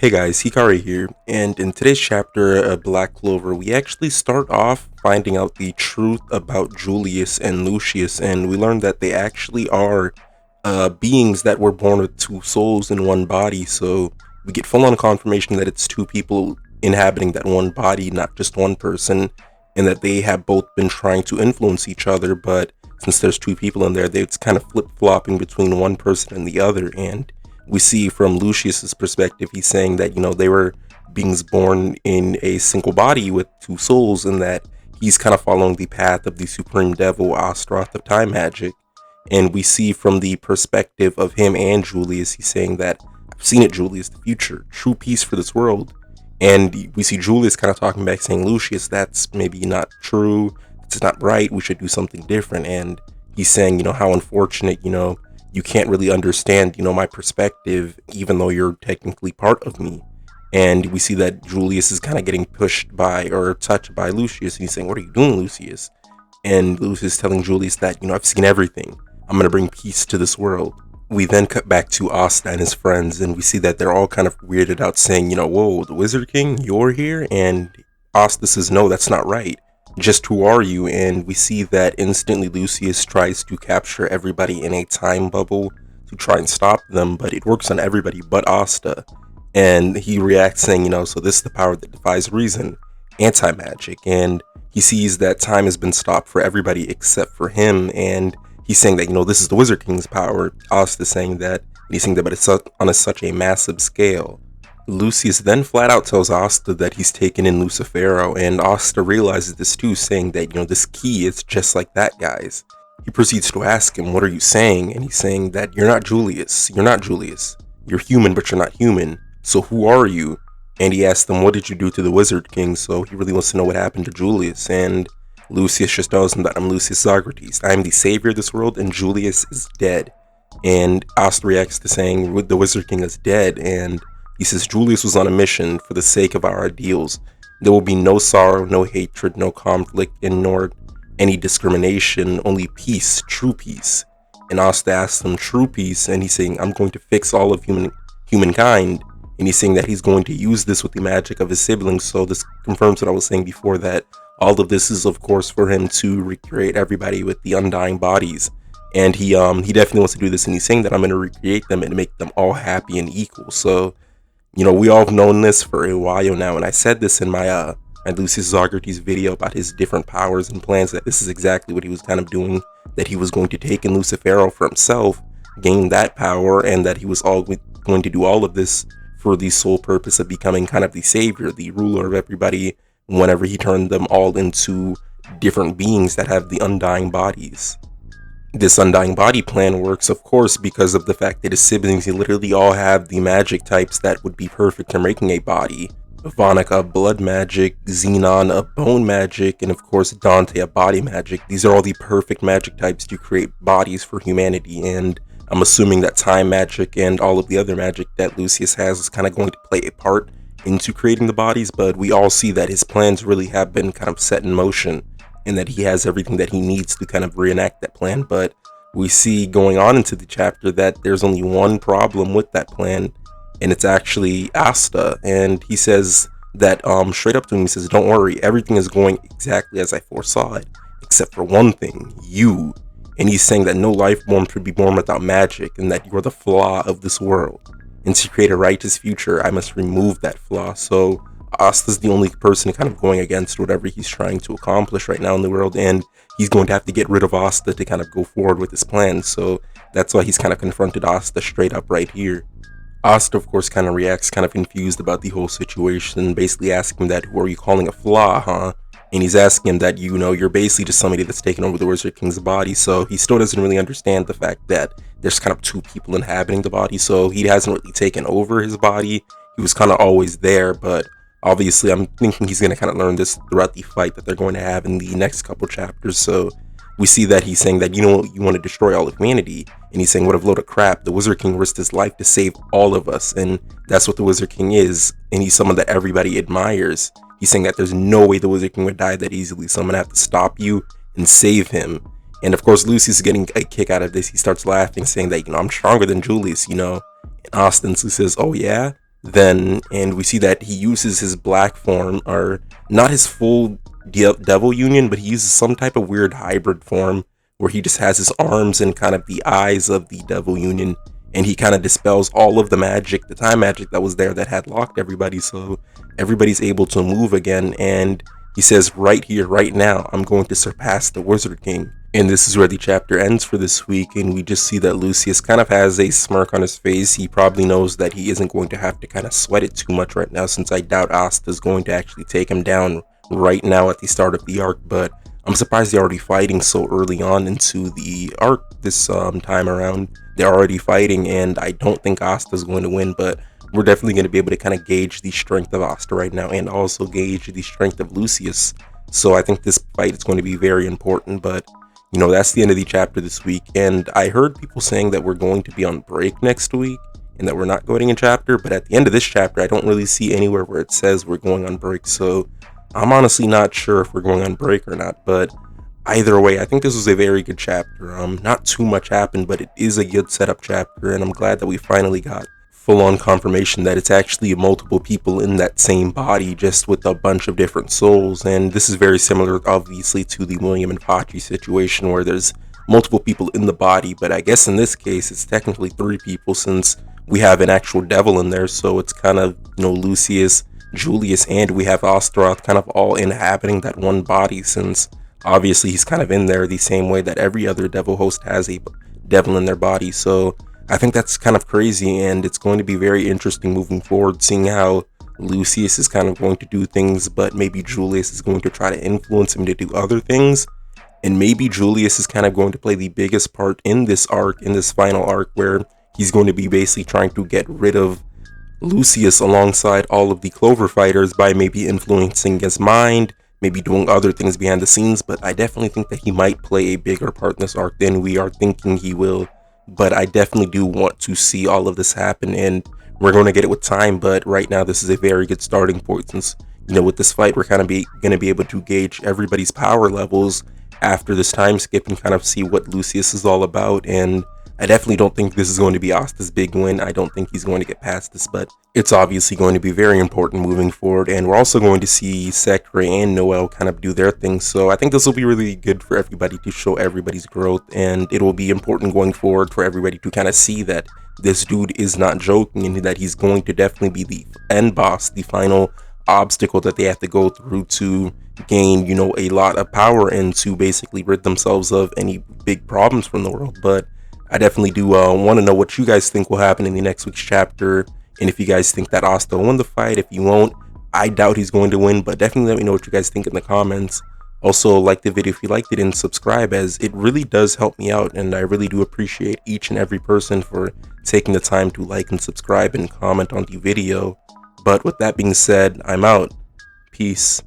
Hey guys, Hikari here, and in today's chapter of Black Clover, we actually start off finding out the truth about Julius and Lucius, and we learn that they actually are beings that were born with two souls in one body, so we get full-on confirmation that it's two people inhabiting that one body, not just one person, and that they have both been trying to influence each other, but since there's two people in there, it's kind of flip-flopping between one person and the other, and we see from Lucius's perspective, he's saying that, they were beings born in a single body with two souls, and that he's kind of following the path of the supreme devil, Astaroth of time magic. And we see from the perspective of him and Julius, he's saying that, I've seen it, Julius, the future, true peace for this world. And we see Julius kind of talking back, saying, Lucius, that's maybe not true, it's not right, we should do something different. And he's saying, how unfortunate, you can't really understand, my perspective, even though you're technically part of me. And we see that Julius is kind of getting pushed by or touched by Lucius. And he's saying, what are you doing, Lucius? And Lucius is telling Julius that, I've seen everything. I'm going to bring peace to this world. We then cut back to Asta and his friends, and we see that they're all kind of weirded out, saying, whoa, the Wizard King, you're here? And Asta says, no, that's not right. Just who are you? And we see that instantly Lucius tries to capture everybody in a time bubble to try and stop them, but it works on everybody but Asta. And he reacts saying, so this is the power that defies reason, anti-magic. And he sees that time has been stopped for everybody except for him. And he's saying that, this is the Wizard King's power. Asta saying that, and he's saying that, but it's on such a massive scale. Lucius then flat out tells Asta that he's taken in Lucifero, and Asta realizes this too, saying that, this key is just like that guy's. He proceeds to ask him, what are you saying? And he's saying that you're not Julius. You're not Julius. You're human, but you're not human. So who are you? And he asks them, what did you do to the Wizard King? So he really wants to know what happened to Julius. And Lucius just tells him that I'm Lucius Zogratis. I am the savior of this world, and Julius is dead. And Asta reacts to saying the Wizard King is dead, and he says Julius was on a mission for the sake of our ideals. There will be no sorrow, no hatred, no conflict, and nor any discrimination, only peace, true peace. And Asta asks him, true peace? And he's saying, I'm going to fix all of humankind. And he's saying that he's going to use this with the magic of his siblings. So this confirms what I was saying before, that all of this is, of course, for him to recreate everybody with the undying bodies. And he definitely wants to do this. And he's saying that I'm going to recreate them and make them all happy and equal. So we all have known this for a while now, and I said this in my Lucius Zogratis video about his different powers and plans, that this is exactly what he was kind of doing, that he was going to take in Lucifero for himself, gain that power, and that he was going to do all of this for the sole purpose of becoming kind of the savior, the ruler of everybody, whenever he turned them all into different beings that have the undying bodies. This undying body plan works, of course, because of the fact that his siblings literally all have the magic types that would be perfect for making a body. Vonica, blood magic, Xenon, a bone magic, and of course Dante, a body magic. These are all the perfect magic types to create bodies for humanity, and I'm assuming that time magic and all of the other magic that Lucius has is kind of going to play a part into creating the bodies, but we all see that his plans really have been kind of set in motion, and that he has everything that he needs to kind of reenact that plan. But we see going on into the chapter that there's only one problem with that plan, and it's actually Asta. And he says that straight up to him, he says, don't worry, everything is going exactly as I foresaw it, except for one thing, you. And he's saying that no life form should be born without magic, and that you're the flaw of this world. And to create a righteous future, I must remove that flaw. So Asta's the only person kind of going against whatever he's trying to accomplish right now in the world, and he's going to have to get rid of Asta to kind of go forward with his plan. So that's why he's kind of confronted Asta straight up right here. Asta, of course, kind of reacts kind of confused about the whole situation, basically asking that, who are you calling a flaw, huh? And he's asking him that, you're basically just somebody that's taken over the Wizard King's body. So he still doesn't really understand the fact that there's kind of two people inhabiting the body. So he hasn't really taken over his body. He was kind of always there, but obviously I'm thinking he's going to kind of learn this throughout the fight that they're going to have in the next couple chapters. So we see that he's saying that, you want to destroy all of humanity. And he's saying, what a load of crap. The Wizard King risked his life to save all of us. And that's what the Wizard King is. And he's someone that everybody admires. He's saying that there's no way the Wizard King would die that easily. So I'm going to have to stop you and save him. And of course, Lucius is getting a kick out of this. He starts laughing, saying that, I'm stronger than Julius, And Austin says, oh yeah? then, and we see that he uses his black form, or not his full devil union, but he uses some type of weird hybrid form where he just has his arms and kind of the eyes of the devil union, and he kind of dispels all of the magic, the time magic that was there that had locked everybody, so everybody's able to move again. And he says, right here, right now, I'm going to surpass the Wizard King. And this is where the chapter ends for this week, and we just see that Lucius kind of has a smirk on his face. He probably knows that he isn't going to have to kind of sweat it too much right now, since I doubt Asta is going to actually take him down right now at the start of the arc. But I'm surprised they're already fighting so early on into the arc this time around. They're already fighting, and I don't think Asta is going to win, but we're definitely going to be able to kind of gauge the strength of Asta right now, and also gauge the strength of Lucius. So I think this fight is going to be very important. But that's the end of the chapter this week, and I heard people saying that we're going to be on break next week and that we're not going in chapter, but at the end of this chapter, I don't really see anywhere where it says we're going on break, so I'm honestly not sure if we're going on break or not. But either way, I think this was a very good chapter. Not too much happened, but it is a good setup chapter, and I'm glad that we finally got full-on confirmation that it's actually multiple people in that same body, just with a bunch of different souls. And this is very similar, obviously, to the William and Pachi situation, where there's multiple people in the body, but I guess in this case it's technically 3 people, since we have an actual devil in there. So it's kind of, Lucius, Julius, and we have Astaroth kind of all inhabiting that one body, since obviously he's kind of in there the same way that every other devil host has a devil in their body. So I think that's kind of crazy, and it's going to be very interesting moving forward, seeing how Lucius is kind of going to do things, but maybe Julius is going to try to influence him to do other things, and maybe Julius is kind of going to play the biggest part in this arc, in this final arc, where he's going to be basically trying to get rid of Lucius alongside all of the Clover fighters by maybe influencing his mind, maybe doing other things behind the scenes. But I definitely think that he might play a bigger part in this arc than we are thinking he will. But I definitely do want to see all of this happen, and we're going to get it with time. But right now, this is a very good starting point, since with this fight, we're kind of going to be able to gauge everybody's power levels after this time skip and kind of see what Lucius is all about. And I definitely don't think this is going to be Asta's big win. I don't think he's going to get past this, but it's obviously going to be very important moving forward. And we're also going to see Secre and Noel kind of do their thing. So I think this will be really good for everybody to show everybody's growth. And it will be important going forward for everybody to kind of see that this dude is not joking, and that he's going to definitely be the end boss, the final obstacle that they have to go through to gain, a lot of power and to basically rid themselves of any big problems from the world. But I definitely do want to know what you guys think will happen in the next week's chapter, and if you guys think that Asta will win the fight. If you won't, I doubt he's going to win, but definitely let me know what you guys think in the comments. Also, like the video if you liked it, and subscribe, as it really does help me out, and I really do appreciate each and every person for taking the time to like and subscribe and comment on the video. But with that being said, I'm out. Peace.